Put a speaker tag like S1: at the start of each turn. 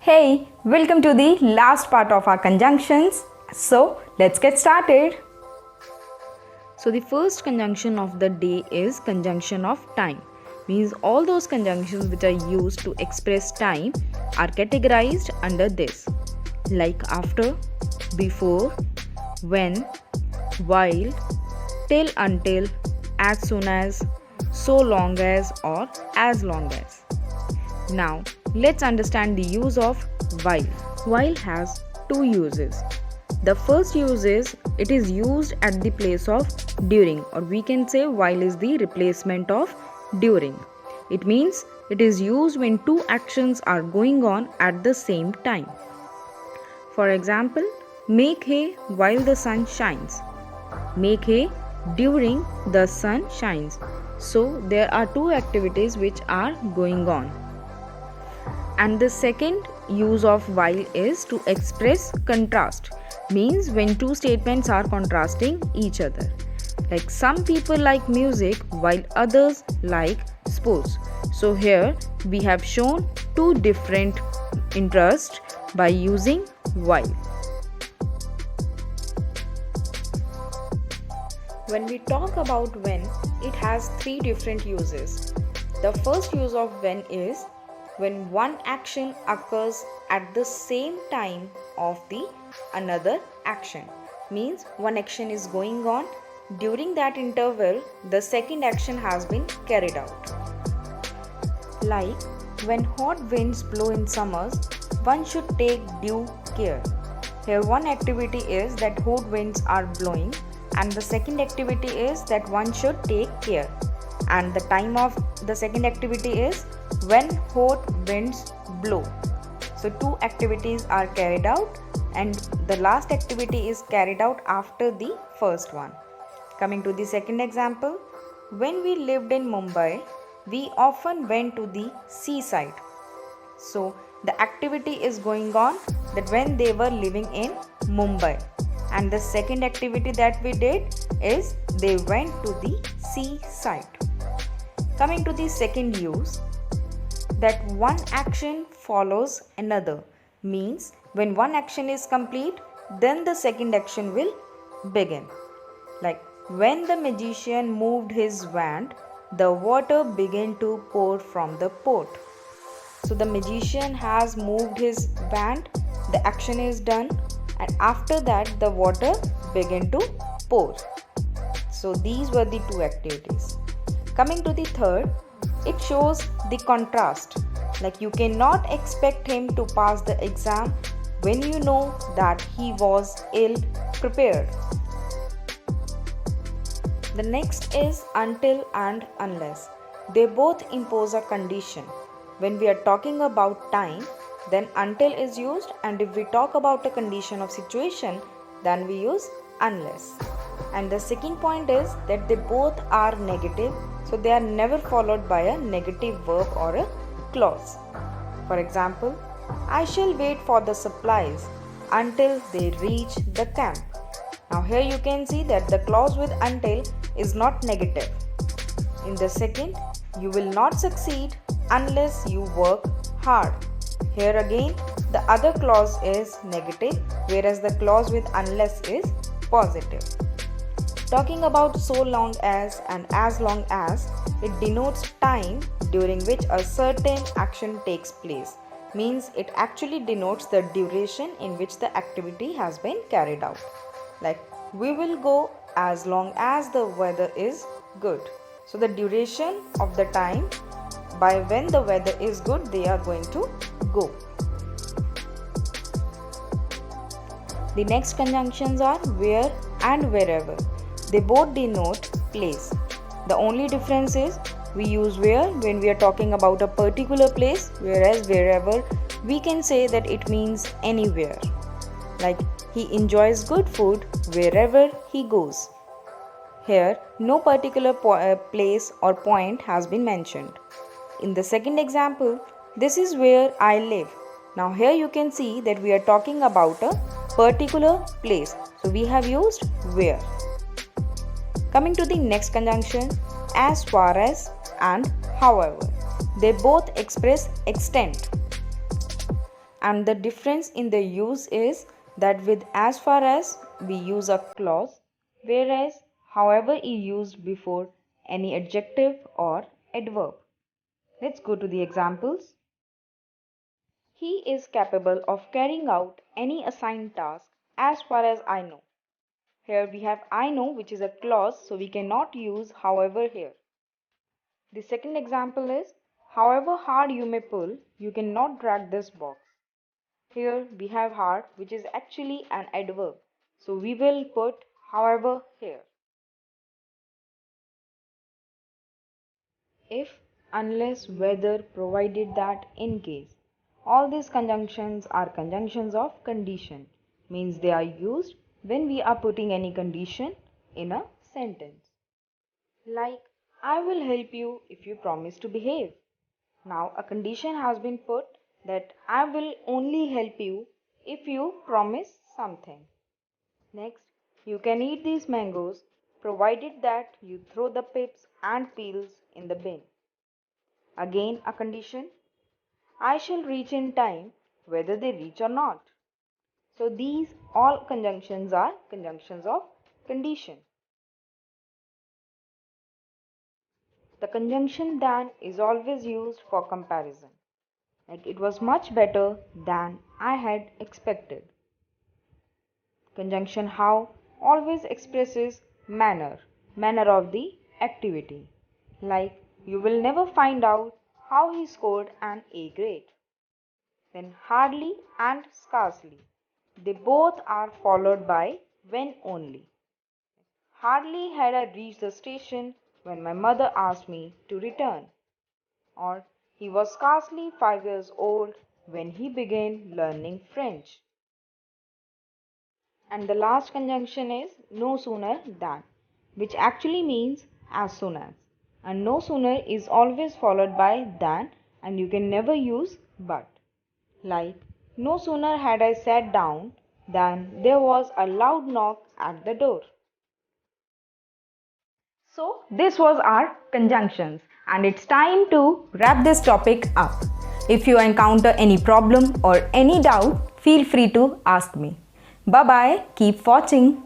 S1: Hey, welcome to the last part of our conjunctions. So, let's get started.
S2: So the first conjunction of the day is conjunction of time. Means all those conjunctions which are used to express time are categorized under this. Like after, before, when, while, till, until, as soon as, so long as, or as long as. Now, let's understand the use of while. While has two uses. The first use is it is used at the place of during, or we can say while is the replacement of during. It means it is used when two actions are going on at the same time. For example, make hay while the sun shines. Make hay during the sun shines. So, there are two activities which are going on. And the second use of while is to express contrast, means when two statements are contrasting each other. Like some people like music while others like sports. So here we have shown two different interests by using while. When we talk about when, it has three different uses. The first use of when is when one action occurs at the same time of the another action. Means one action is going on, during that interval the second action has been carried out. Like when hot winds blow in summers, one should take due care. Here one activity is that hot winds are blowing, and the second activity is that one should take care. And the time of the second activity is when hot winds blow. So two activities are carried out, and the last activity is carried out after the first one. Coming to the second example, when we lived in Mumbai, we often went to the seaside. So the activity is going on that when they were living in Mumbai, and the second activity that we did is they went to the seaside. Coming to the second use, that one action follows another, means when one action is complete, then the second action will begin. Like when the magician moved his wand, the water began to pour from the pot. So the magician has moved his wand, the action is done, and after that the water began to pour. So these were the two activities. Coming to the third, it shows the contrast. Like you cannot expect him to pass the exam when you know that he was ill prepared. The next is until and unless. They both impose a condition. When we are talking about time, then until is used, and if we talk about a condition of situation, then we use unless. And the second point is that they both are negative, so they are never followed by a negative verb or a clause. For example, I shall wait for the supplies until they reach the camp. Now here you can see that the clause with until is not negative. In the second, you will not succeed unless you work hard. Here again, the other clause is negative, whereas the clause with unless is positive. Talking about so long as and as long as, it denotes time during which a certain action takes place. Means it actually denotes the duration in which the activity has been carried out. Like we will go as long as the weather is good. So the duration of the time by when the weather is good, they are going to go. The next conjunctions are where and wherever. They both denote place. The only difference is we use where when we are talking about a particular place, whereas wherever we can say that it means anywhere. Like he enjoys good food wherever he goes. Here no particular place or point has been mentioned. In the second example, this is where I live. Now here you can see that we are talking about a particular place. So we have used where. Coming to the next conjunction, as far as and however. They both express extent. And the difference in the use is that with as far as we use a clause, whereas however is used before any adjective or adverb. Let's go to the examples. He is capable of carrying out any assigned task as far as I know. Here we have I know, which is a clause, so we cannot use however here. The second example is, however hard you may pull, you cannot drag this box. Here we have hard, which is actually an adverb, so we will put however here. If, unless, whether, provided that, in case. All these conjunctions are conjunctions of condition, means they are used when we are putting any condition in a sentence. Like, I will help you if you promise to behave. Now a condition has been put that I will only help you if you promise something. Next, you can eat these mangoes provided that you throw the pips and peels in the bin. Again a condition. I shall reach in time whether they reach or not. So these all conjunctions are conjunctions of condition. The conjunction than is always used for comparison. Like it was much better than I had expected. Conjunction how always expresses manner of the activity. Like you will never find out how he scored an A grade. Then hardly and scarcely. They both are followed by when only. Hardly had I reached the station when my mother asked me to return. Or he was scarcely 5 years old when he began learning French. And the last conjunction is no sooner than, which actually means as soon as. And no sooner is always followed by than, and you can never use but. Like, no sooner had I sat down than there was a loud knock at the door.
S1: So, this was our conjunctions, and it's time to wrap this topic up. If you encounter any problem or any doubt, feel free to ask me. Bye bye, keep watching.